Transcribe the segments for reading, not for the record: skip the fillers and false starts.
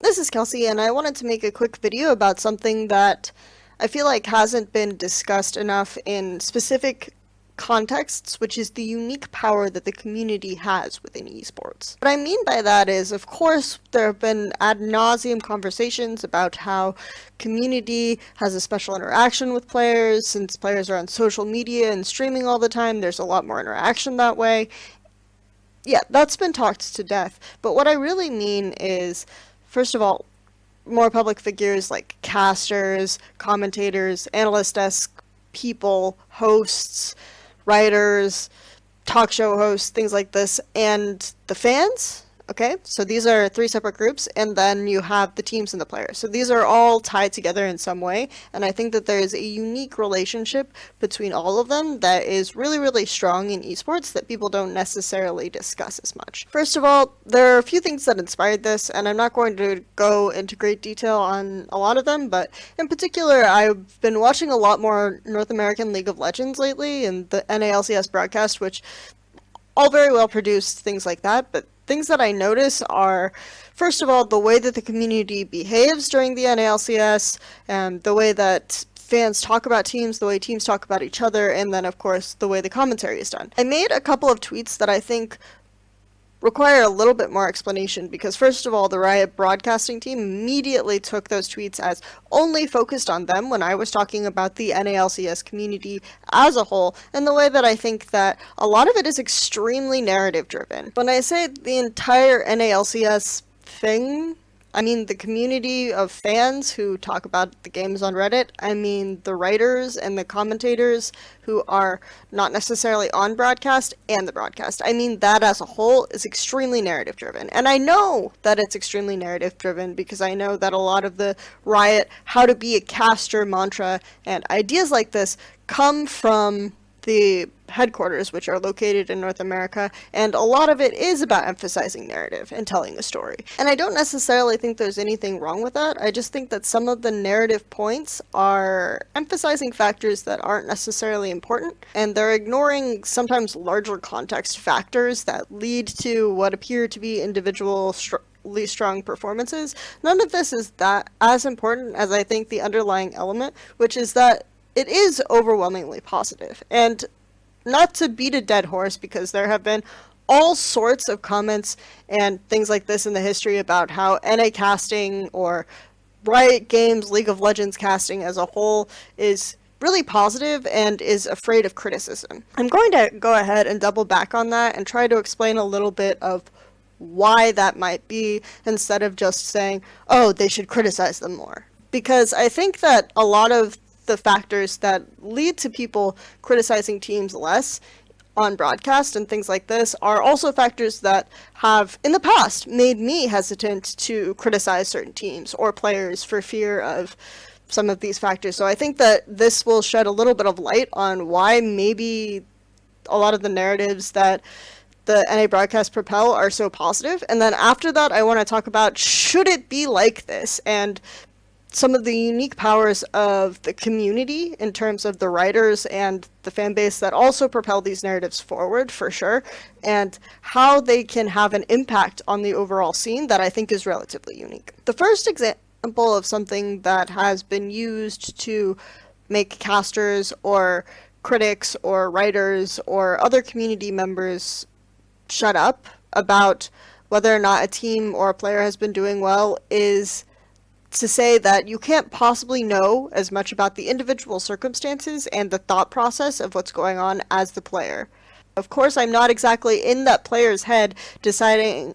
This is Kelsey, and I wanted to make a quick video about something that I feel like hasn't been discussed enough in specific contexts, which is the unique power that the community has within esports. What I mean by that is, of course, there have been ad nauseum conversations about how community has a special interaction with players. Since players are on social media and streaming all the time, there's a lot more interaction that way. Yeah, that's been talked to death, but what I really mean is, first of all, more public figures like casters, commentators, analyst desk people, hosts, writers, talk show hosts, things like this, and the fans. Okay, so these are three separate groups, and then you have the teams and the players. So these are all tied together in some way, and I think that there is a unique relationship between all of them that is really, really strong in esports that people don't necessarily discuss as much. First of all, there are a few things that inspired this, and I'm not going to go into great detail on a lot of them, but in particular, I've been watching a lot more North American League of Legends lately, and the NALCS broadcast, which all very well produced, things like that, but things that I notice are, first of all, the way that the community behaves during the NALCS, and the way that fans talk about teams, the way teams talk about each other, and then, of course, the way the commentary is done. I made a couple of tweets that I think require a little bit more explanation because, first of all, the Riot broadcasting team immediately took those tweets as only focused on them when I was talking about the NALCS community as a whole, and the way that I think that a lot of it is extremely narrative driven. When I say the entire NALCS thing, I mean the community of fans who talk about the games on Reddit. I mean the writers and the commentators who are not necessarily on broadcast and the broadcast. I mean that as a whole is extremely narrative driven. And I know that it's extremely narrative driven because I know that a lot of the Riot how to be a caster mantra and ideas like this come from the headquarters, which are located in North America, and a lot of it is about emphasizing narrative and telling a story. And I don't necessarily think there's anything wrong with that. I just think that some of the narrative points are emphasizing factors that aren't necessarily important, and they're ignoring sometimes larger context factors that lead to what appear to be individual strong performances. None of this is that as important as I think the underlying element, which is that it is overwhelmingly positive. And not to beat a dead horse, because there have been all sorts of comments and things like this in the history about how NA casting or Riot Games, League of Legends casting as a whole is really positive and is afraid of criticism. I'm going to go ahead and double back on that and try to explain a little bit of why that might be, instead of just saying, oh, they should criticize them more. Because I think that a lot of the factors that lead to people criticizing teams less on broadcast and things like this are also factors that have in the past made me hesitant to criticize certain teams or players for fear of some of these factors. So I think that this will shed a little bit of light on why maybe a lot of the narratives that the NA broadcast propel are so positive. And then after that, I want to talk about, should it be like this? And some of the unique powers of the community in terms of the writers and the fan base that also propel these narratives forward, for sure, and how they can have an impact on the overall scene that I think is relatively unique. The first example of something that has been used to make casters or critics or writers or other community members shut up about whether or not a team or a player has been doing well is to say that you can't possibly know as much about the individual circumstances and the thought process of what's going on as the player. Of course, I'm not exactly in that player's head deciding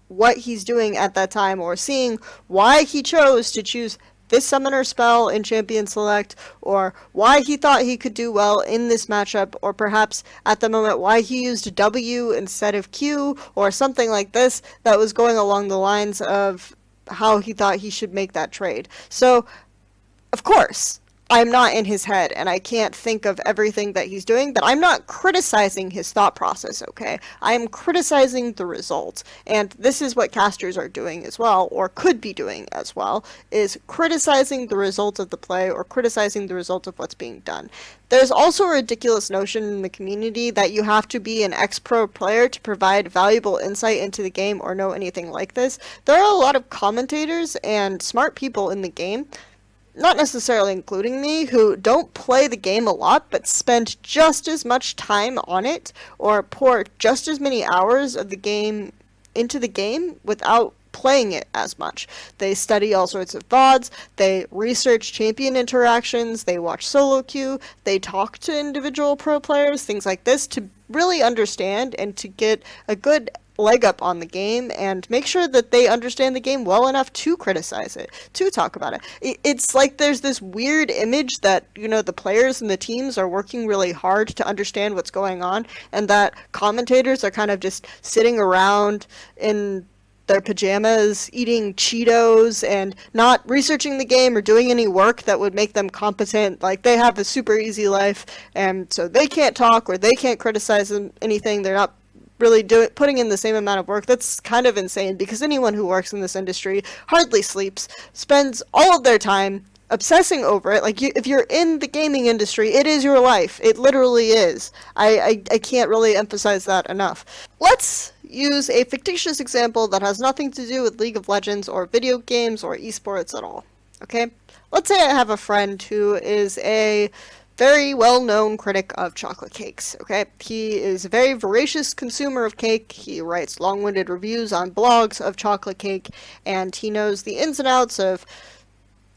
what he's doing at that time or seeing why he chose to choose this summoner spell in Champion Select, or why he thought he could do well in this matchup, or perhaps at the moment why he used W instead of Q, or something like this that was going along the lines of how he thought he should make that trade. So, of course, I'm not in his head and I can't think of everything that he's doing, but I'm not criticizing his thought process, okay? I'm criticizing the results. And this is what casters are doing as well, or could be doing as well, is criticizing the result of the play or criticizing the result of what's being done. There's also a ridiculous notion in the community that you have to be an ex-pro player to provide valuable insight into the game or know anything like this. There are a lot of commentators and smart people in the game, not necessarily including me, who don't play the game a lot, but spend just as much time on it, or pour just as many hours of the game into the game without playing it as much. They study all sorts of VODs, they research champion interactions, they watch solo queue, they talk to individual pro players, things like this, to really understand and to get a good leg up on the game and make sure that they understand the game well enough to criticize it, to talk about it. It's like there's this weird image that, you know, the players and the teams are working really hard to understand what's going on, and that commentators are kind of just sitting around in their pajamas, eating Cheetos, and not researching the game or doing any work that would make them competent. Like, they have a super easy life, and so they can't talk or they can't criticize anything. They're not really putting in the same amount of work. That's kind of insane, because anyone who works in this industry hardly sleeps, spends all of their time obsessing over it. Like, if you're in the gaming industry, it is your life. It literally is. I can't really emphasize that enough. Let's use a fictitious example that has nothing to do with League of Legends or video games or esports at all. Okay? Let's say I have a friend who is a very well-known critic of chocolate cakes, okay? He is a very voracious consumer of cake. He writes long-winded reviews on blogs of chocolate cake, and he knows the ins and outs of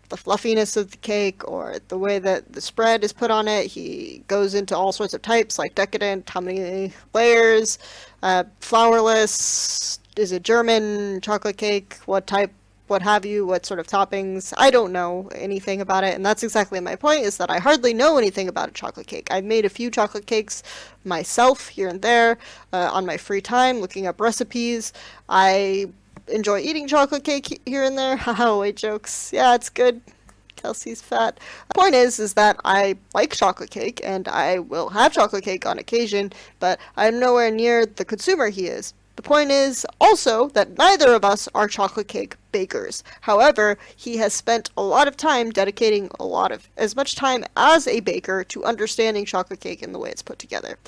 the fluffiness of the cake or the way that the spread is put on it. He goes into all sorts of types, like decadent, how many layers, flourless, is it German chocolate cake, what type, what have you, what sort of toppings. I don't know anything about it, and that's exactly my point, is that I hardly know anything about a chocolate cake. I've made a few chocolate cakes myself here and there on my free time, looking up recipes. I enjoy eating chocolate cake here and there. Haha, wait, jokes. Yeah, it's good. Kelsey's fat. The point is that I like chocolate cake, and I will have chocolate cake on occasion, but I'm nowhere near the consumer he is. The point is also that neither of us are chocolate cake bakers. However, he has spent a lot of time dedicating as much time as a baker to understanding chocolate cake and the way it's put together.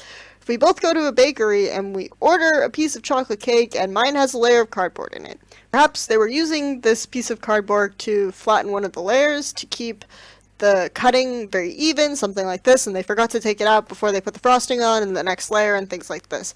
If we both go to a bakery and we order a piece of chocolate cake and mine has a layer of cardboard in it, perhaps they were using this piece of cardboard to flatten one of the layers to keep the cutting very even, something like this, and they forgot to take it out before they put the frosting on in the next layer and things like this.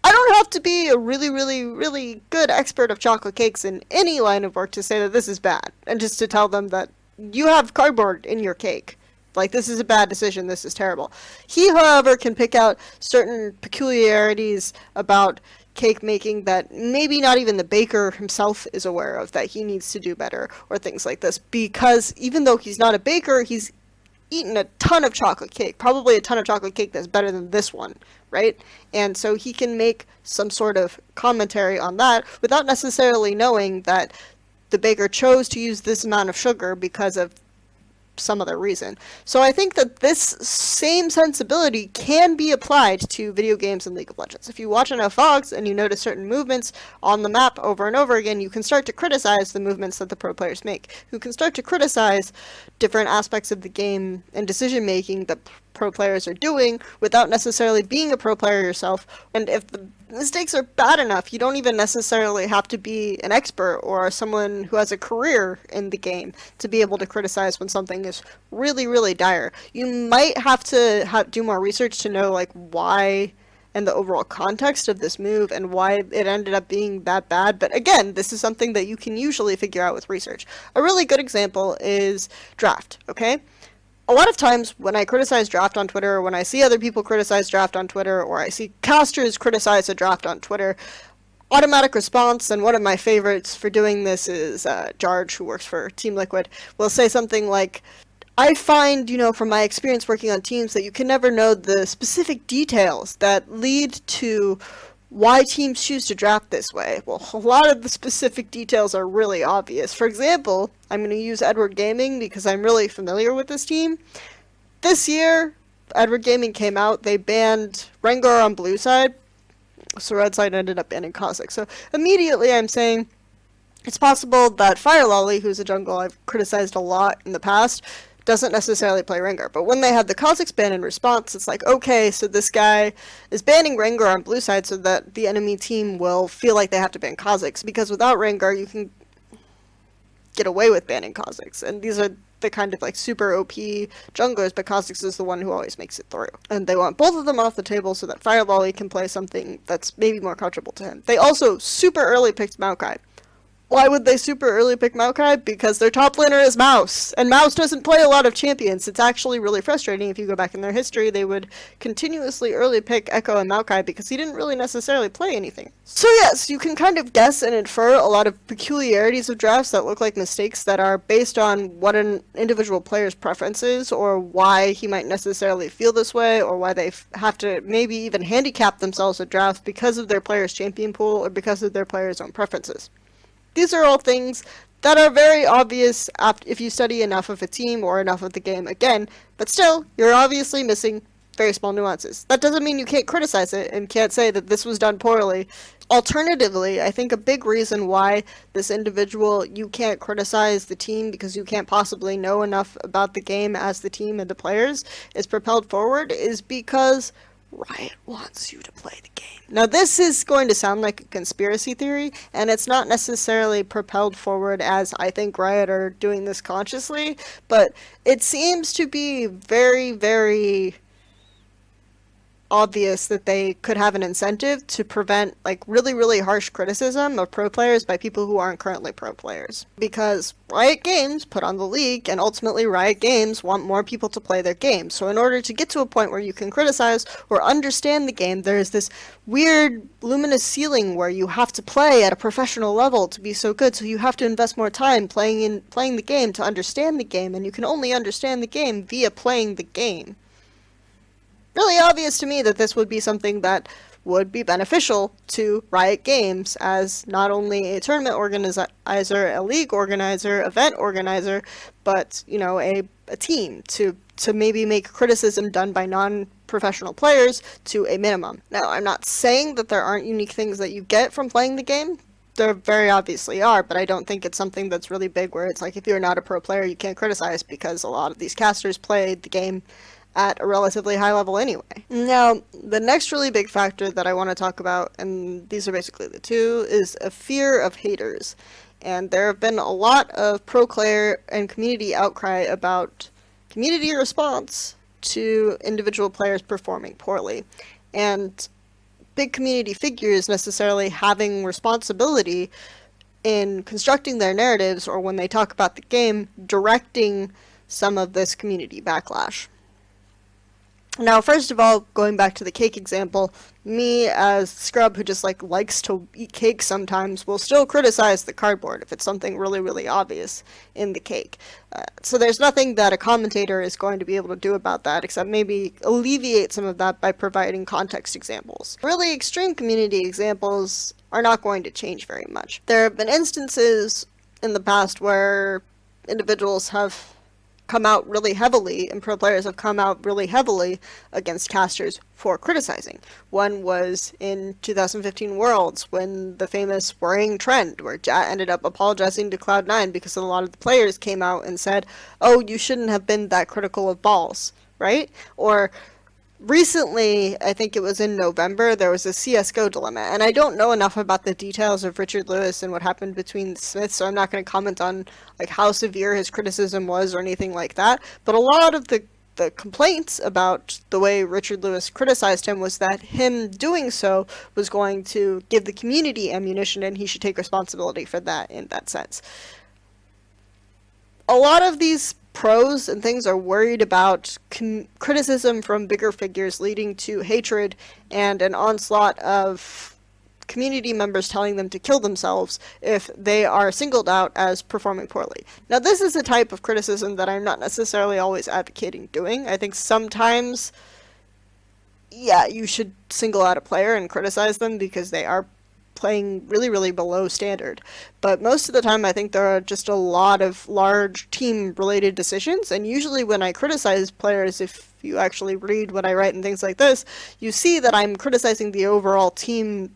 I don't have to be a really, really, really good expert of chocolate cakes in any line of work to say that this is bad, and just to tell them that you have cardboard in your cake. Like, this is a bad decision, this is terrible. He, however, can pick out certain peculiarities about cake making that maybe not even the baker himself is aware of, that he needs to do better, or things like this, because even though he's not a baker, he's eaten a ton of chocolate cake, probably a ton of chocolate cake that's better than this one, right? And so he can make some sort of commentary on that without necessarily knowing that the baker chose to use this amount of sugar because of some other reason. So I think that this same sensibility can be applied to video games and League of Legends. If you watch enough VOGs and you notice certain movements on the map over and over again, you can start to criticize the movements that the pro players make. You can start to criticize different aspects of the game and decision making that pro players are doing without necessarily being a pro player yourself. And if the mistakes are bad enough, you don't even necessarily have to be an expert or someone who has a career in the game to be able to criticize when something is really, really dire. You might have to do more research to know, like, why and the overall context of this move and why it ended up being that bad. But again, this is something that you can usually figure out with research. A really good example is draft, okay? A lot of times when I criticize draft on Twitter, or when I see other people criticize draft on Twitter, or I see casters criticize a draft on Twitter, automatic response, and one of my favorites for doing this is Jarge, who works for Team Liquid, will say something like, I find, from my experience working on teams, that you can never know the specific details that lead to why teams choose to draft this way. Well, a lot of the specific details are really obvious. For example, I'm going to use Edward Gaming because I'm really familiar with this team. This year, Edward Gaming came out, they banned Rengar on blue side, so red side ended up banning Kha'Zix. So immediately I'm saying it's possible that Fire Lolly, who's a jungle I've criticized a lot in the past, doesn't necessarily play Rengar. But when they had the Kha'Zix ban in response, it's like, okay, so this guy is banning Rengar on blue side so that the enemy team will feel like they have to ban Kha'Zix, because without Rengar you can get away with banning Kha'Zix. And these are the kind of like super OP junglers, but Kha'Zix is the one who always makes it through. And they want both of them off the table so that Fire Lolly can play something that's maybe more comfortable to him. They also super early picked Maokai. Why would they super early pick Maokai? Because their top laner is Mouse, and Mouse doesn't play a lot of champions. It's actually really frustrating. If you go back in their history, they would continuously early pick Echo and Maokai because he didn't really necessarily play anything. So yes, you can kind of guess and infer a lot of peculiarities of drafts that look like mistakes that are based on what an individual player's preference is, or why he might necessarily feel this way, or why they have to maybe even handicap themselves at drafts because of their player's champion pool or because of their player's own preferences. These are all things that are very obvious if you study enough of a team or enough of the game again, but still, you're obviously missing very small nuances. That doesn't mean you can't criticize it and can't say that this was done poorly. Alternatively, I think a big reason why this individual, you can't criticize the team because you can't possibly know enough about the game as the team and the players, is propelled forward, is because Riot wants you to play the game. Now this is going to sound like a conspiracy theory, and it's not necessarily propelled forward as I think Riot are doing this consciously, but it seems to be very, very obvious that they could have an incentive to prevent like really, really harsh criticism of pro players by people who aren't currently pro players. Because Riot Games put on the league, and ultimately Riot Games want more people to play their game. So in order to get to a point where you can criticize or understand the game, there's this weird luminous ceiling where you have to play at a professional level to be so good, so you have to invest more time playing the game to understand the game, and you can only understand the game via playing the game. Really obvious to me that this would be something that would be beneficial to Riot Games as not only a tournament organizer, a league organizer, event organizer, but, you know, a team to maybe make criticism done by non-professional players to a minimum. Now, I'm not saying that there aren't unique things that you get from playing the game. There very obviously are, but I don't think it's something that's really big where it's like if you're not a pro player, you can't criticize, because a lot of these casters play the game at a relatively high level anyway. Now, the next really big factor that I want to talk about, and these are basically the two, is a fear of haters. And there have been a lot of pro player and community outcry about community response to individual players performing poorly. And big community figures necessarily having responsibility in constructing their narratives, or when they talk about the game, directing some of this community backlash. Now, first of all, going back to the cake example, me as Scrub who just likes to eat cake sometimes will still criticize the cardboard if it's something really, really obvious in the cake. So there's nothing that a commentator is going to be able to do about that except maybe alleviate some of that by providing context examples. Really extreme community examples are not going to change very much. There have been instances in the past where individuals have come out really heavily, and pro players have come out really heavily against casters for criticizing. One was in 2015 Worlds, when the famous worrying trend, where Jat ended up apologizing to Cloud9 because a lot of the players came out and said, oh, you shouldn't have been that critical of balls, right? Or recently, I think it was in November, there was a CSGO dilemma, and I don't know enough about the details of Richard Lewis and what happened between the Smiths, so I'm not going to comment on how severe his criticism was or anything like that, but a lot of the complaints about the way Richard Lewis criticized him was that him doing so was going to give the community ammunition, and he should take responsibility for that in that sense. A lot of these pros and things are worried about criticism from bigger figures leading to hatred and an onslaught of community members telling them to kill themselves if they are singled out as performing poorly. Now, this is a type of criticism that I'm not necessarily always advocating doing. I think sometimes yeah, you should single out a player and criticize them because they are playing really, really below standard. But most of the time, I think there are just a lot of large team-related decisions, and usually when I criticize players, if you actually read what I write and things like this, you see that I'm criticizing the overall team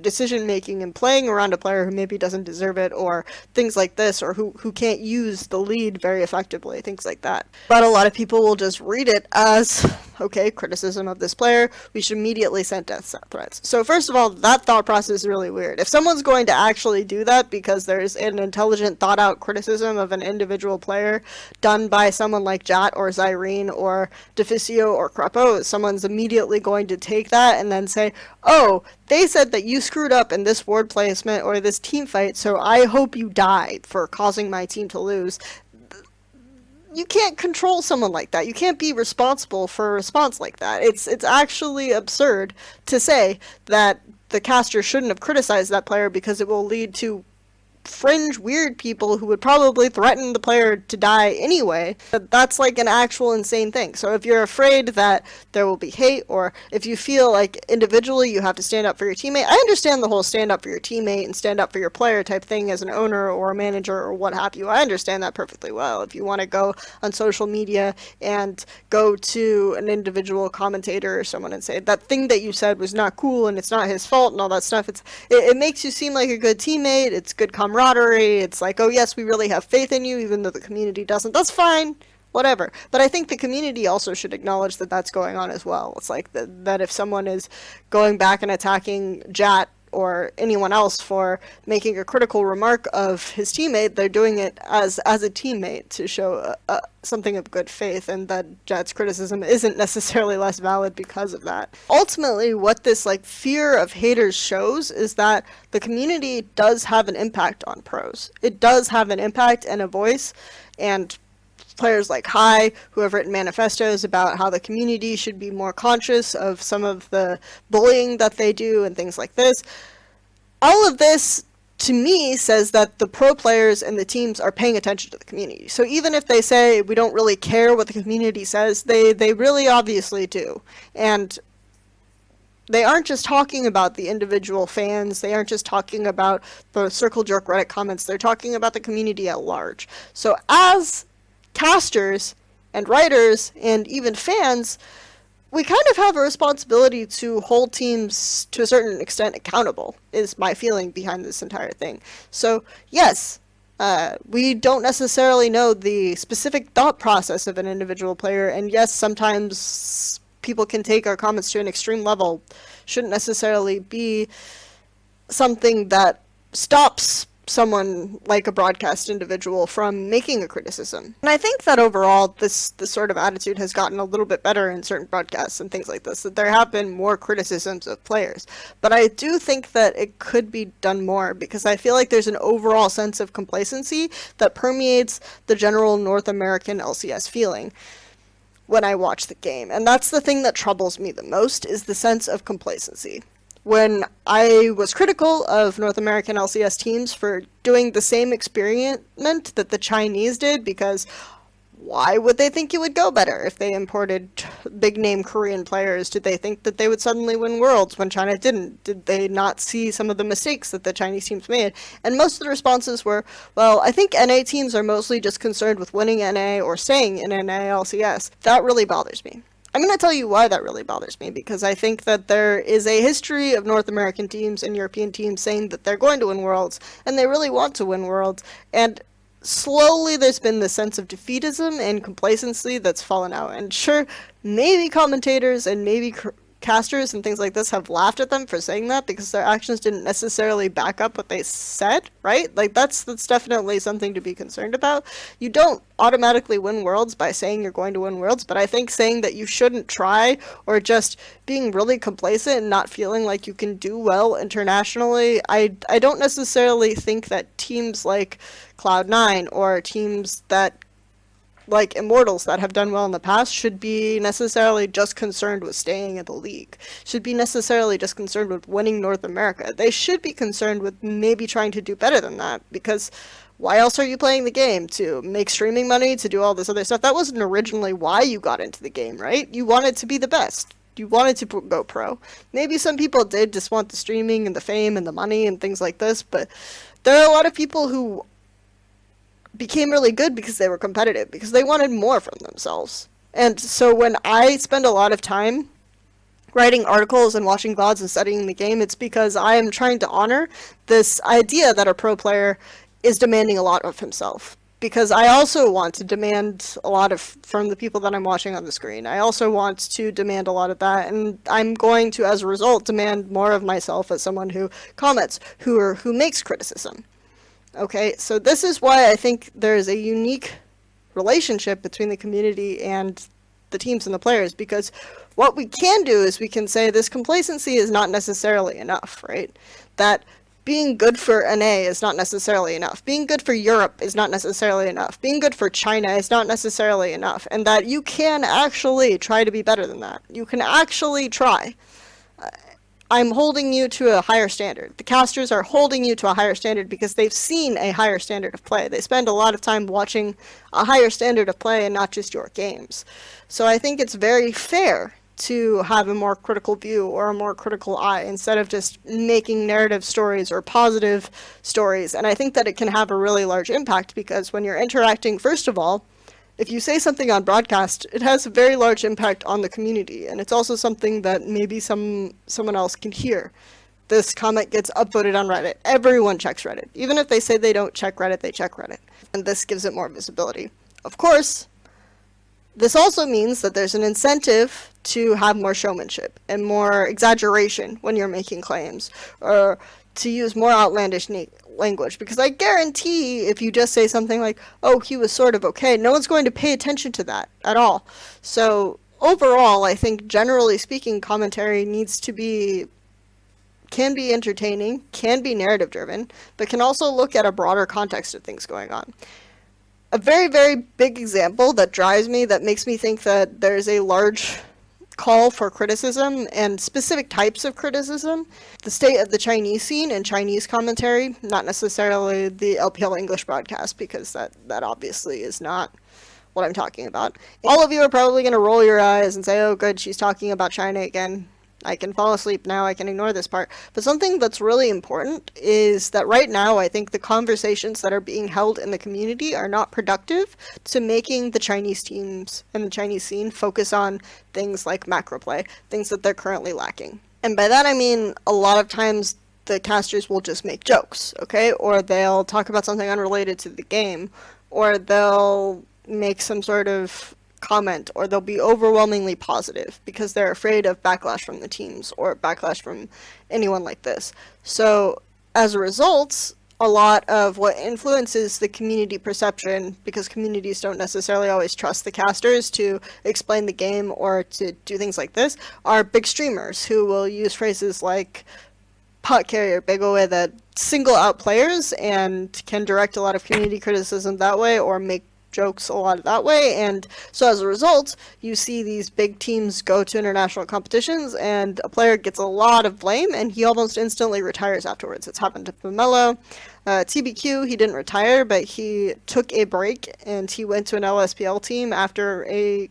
decision making and playing around a player who maybe doesn't deserve it, or things like this, or who can't use the lead very effectively, things like that. But a lot of people will just read it as, okay, criticism of this player, we should immediately send death threats. So first of all, that thought process is really weird. If someone's going to actually do that because there's an intelligent, thought out criticism of an individual player done by someone like Jat or Zyrene or Deficio or Crepo, someone's immediately going to take that and then say, oh, they said that you screwed up in this ward placement or this team fight, so I hope you die for causing my team to lose. You can't control someone like that. You can't be responsible for a response like that. It's actually absurd to say that the caster shouldn't have criticized that player because it will lead to fringe weird people who would probably threaten the player to die anyway. That's like an actual insane thing. So if you're afraid that there will be hate, or if you feel like individually you have to stand up for your teammate, I understand the whole stand up for your teammate and stand up for your player type thing as an owner or a manager or what have you. I understand that perfectly well. If you want to go on social media and go to an individual commentator or someone and say that thing that you said was not cool and it's not his fault and all that stuff, it makes you seem like a good teammate. It's good camaraderie. It's like, oh yes, we really have faith in you, even though the community doesn't. That's fine, whatever. But I think the community also should acknowledge that that's going on as well. It's like that if someone is going back and attacking Jat or anyone else for making a critical remark of his teammate, they're doing it as a teammate to show something of good faith, and that Jat's criticism isn't necessarily less valid because of that. Ultimately, what this like fear of haters shows is that the community does have an impact on pros. It does have an impact and a voice, and players like Hai, who have written manifestos about how the community should be more conscious of some of the bullying that they do and things like this. All of this, to me, says that the pro players and the teams are paying attention to the community. So even if they say we don't really care what the community says, they really obviously do. And they aren't just talking about the individual fans, they aren't just talking about the Circle Jerk Reddit comments, they're talking about the community at large. So as casters and writers and even fans, we kind of have a responsibility to hold teams to a certain extent accountable, is my feeling behind this entire thing. So yes, we don't necessarily know the specific thought process of an individual player, and yes, sometimes people can take our comments to an extreme level. Shouldn't necessarily be something that stops someone like a broadcast individual from making a criticism. And I think that overall this sort of attitude has gotten a little bit better in certain broadcasts and things like this, that there have been more criticisms of players. But I do think that it could be done more, because I feel like there's an overall sense of complacency that permeates the general North American LCS feeling when I watch the game. And that's the thing that troubles me the most, is the sense of complacency. When I was critical of North American LCS teams for doing the same experiment that the Chinese did, because why would they think it would go better if they imported big-name Korean players? Did they think that they would suddenly win Worlds when China didn't? Did they not see some of the mistakes that the Chinese teams made? And most of the responses were, well, I think NA teams are mostly just concerned with winning NA or staying in NA LCS. That really bothers me. I'm going to tell you why that really bothers me, because I think that there is a history of North American teams and European teams saying that they're going to win Worlds, and they really want to win Worlds, and slowly there's been this sense of defeatism and complacency that's fallen out. And sure, maybe commentators and maybe casters and things like this have laughed at them for saying that, because their actions didn't necessarily back up what they said, right? Like that's definitely something to be concerned about. You don't automatically win Worlds by saying you're going to win Worlds, but I think saying that you shouldn't try, or just being really complacent and not feeling like you can do well internationally, I don't necessarily think that teams like Cloud9 or teams that like Immortals that have done well in the past should be necessarily just concerned with staying in the league, should be necessarily just concerned with winning North America. They should be concerned with maybe trying to do better than that, because why else are you playing the game? To make streaming money, to do all this other stuff? That wasn't originally why you got into the game, right? You wanted to be the best. you wanted to go pro. Maybe some people did just want the streaming and the fame and the money and things like this, but there are a lot of people who became really good because they were competitive, because they wanted more from themselves. And so when I spend a lot of time writing articles and watching VODs and studying the game, it's because I am trying to honor this idea that a pro player is demanding a lot of himself. Because I also want to demand a lot from the people that I'm watching on the screen. I also want to demand a lot of that, and I'm going to, as a result, demand more of myself as someone who comments, who makes criticism. Okay, so this is why I think there is a unique relationship between the community and the teams and the players, because what we can do is we can say this complacency is not necessarily enough, right? That being good for NA is not necessarily enough. Being good for Europe is not necessarily enough. Being good for China is not necessarily enough. And that you can actually try to be better than that. You can actually try. I'm holding you to a higher standard. The casters are holding you to a higher standard because they've seen a higher standard of play. They spend a lot of time watching a higher standard of play and not just your games. So I think it's very fair to have a more critical view or a more critical eye instead of just making narrative stories or positive stories. And I think that it can have a really large impact because when you're interacting, first of all, if you say something on broadcast, it has a very large impact on the community, and it's also something that maybe someone else can hear. This comment gets upvoted on Reddit. Everyone checks Reddit. Even if they say they don't check Reddit, they check Reddit. And this gives it more visibility. Of course, this also means that there's an incentive to have more showmanship and more exaggeration when you're making claims, or to use more outlandish language, because I guarantee if you just say something like, oh, he was sort of okay, no one's going to pay attention to that at all. So overall, I think generally speaking, commentary can be entertaining, can be narrative driven, but can also look at a broader context of things going on. A very, very big example that drives me, that makes me think that there's a large call for criticism and specific types of criticism, the state of the Chinese scene and Chinese commentary, not necessarily the LPL English broadcast, because that obviously is not what I'm talking about. All of you are probably going to roll your eyes and say, oh good, she's talking about China again. I can fall asleep now, I can ignore this part. But something that's really important is that right now I think the conversations that are being held in the community are not productive to making the Chinese teams and the Chinese scene focus on things like macro play, things that they're currently lacking. And by that I mean a lot of times the casters will just make jokes, okay? Or they'll talk about something unrelated to the game, or they'll make some sort of comment, or they'll be overwhelmingly positive because they're afraid of backlash from the teams or backlash from anyone like this. So as a result, a lot of what influences the community perception, because communities don't necessarily always trust the casters to explain the game or to do things like this, are big streamers who will use phrases like pot carrier, big away, that single out players and can direct a lot of community criticism that way, or make jokes a lot that way. And so as a result, you see these big teams go to international competitions and a player gets a lot of blame and he almost instantly retires afterwards. It's happened to Pomelo. TBQ, he didn't retire, but he took a break and he went to an LSPL team after a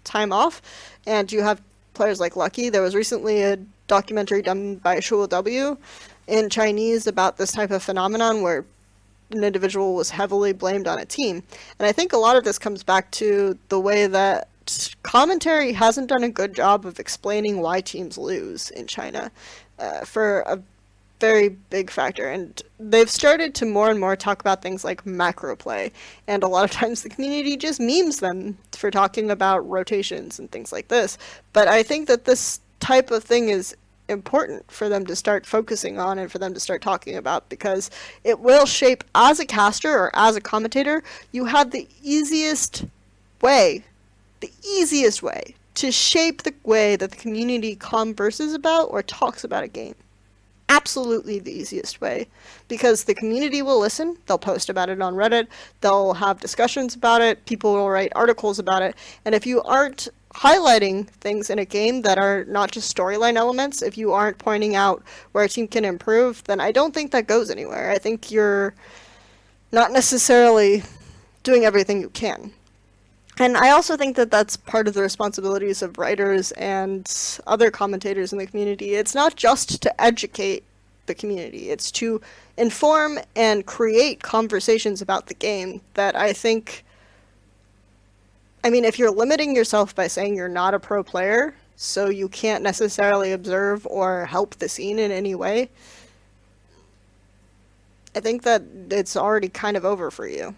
time off. And you have players like Lucky. There was recently a documentary done by Shul W in Chinese about this type of phenomenon where an individual was heavily blamed on a team. And I think a lot of this comes back to the way that commentary hasn't done a good job of explaining why teams lose in China for a very big factor. And they've started to more and more talk about things like macro play. And a lot of times the community just memes them for talking about rotations and things like this. But I think that this type of thing is important for them to start focusing on and for them to start talking about, because it will shape, as a caster or as a commentator, you have the easiest way to shape the way that the community converses about or talks about a game. Absolutely the easiest way, because the community will listen, they'll post about it on Reddit, they'll have discussions about it, people will write articles about it, and if you aren't highlighting things in a game that are not just storyline elements, if you aren't pointing out where a team can improve, then I don't think that goes anywhere. I think you're not necessarily doing everything you can. And I also think that that's part of the responsibilities of writers and other commentators in the community. It's not just to educate the community, it's to inform and create conversations about the game that I think, I mean, if you're limiting yourself by saying you're not a pro player, so you can't necessarily observe or help the scene in any way, I think that it's already kind of over for you.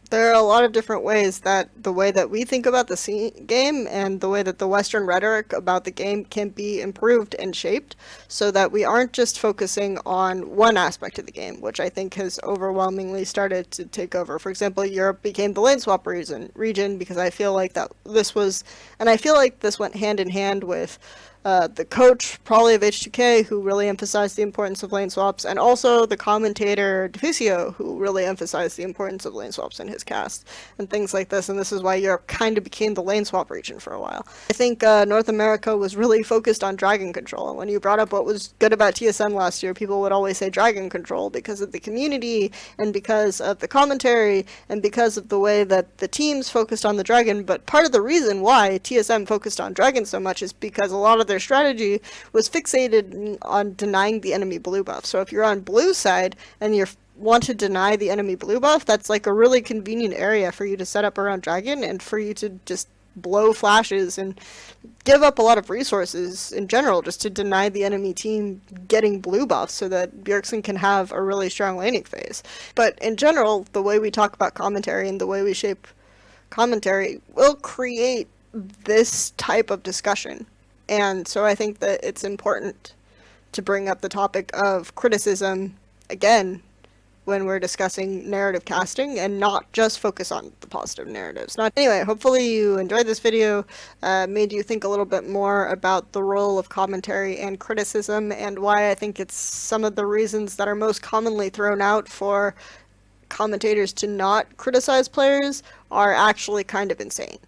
There are a lot of different ways that the way that we think about the game and the way that the Western rhetoric about the game can be improved and shaped so that we aren't just focusing on one aspect of the game, which I think has overwhelmingly started to take over. For example, Europe became the lane swap region because I feel like that this was, and I feel like this went hand in hand with the coach, probably of H2K, who really emphasized the importance of lane swaps, and also the commentator, Deficio, who really emphasized the importance of lane swaps in his cast, and things like this, and this is why Europe kind of became the lane swap region for a while. I think North America was really focused on dragon control, and when you brought up what was good about TSM last year, people would always say dragon control because of the community, and because of the commentary, and because of the way that the teams focused on the dragon, but part of the reason why TSM focused on dragon so much is because a lot of their strategy was fixated on denying the enemy blue buff. So if you're on blue side and you want to deny the enemy blue buff, that's like a really convenient area for you to set up around dragon and for you to just blow flashes and give up a lot of resources in general just to deny the enemy team getting blue buffs so that Bjergsen can have a really strong laning phase. But in general, the way we talk about commentary and the way we shape commentary will create this type of discussion. And so I think that it's important to bring up the topic of criticism again when we're discussing narrative casting and not just focus on the positive narratives. Anyway, hopefully you enjoyed this video, made you think a little bit more about the role of commentary and criticism and why I think it's some of the reasons that are most commonly thrown out for commentators to not criticize players are actually kind of insane.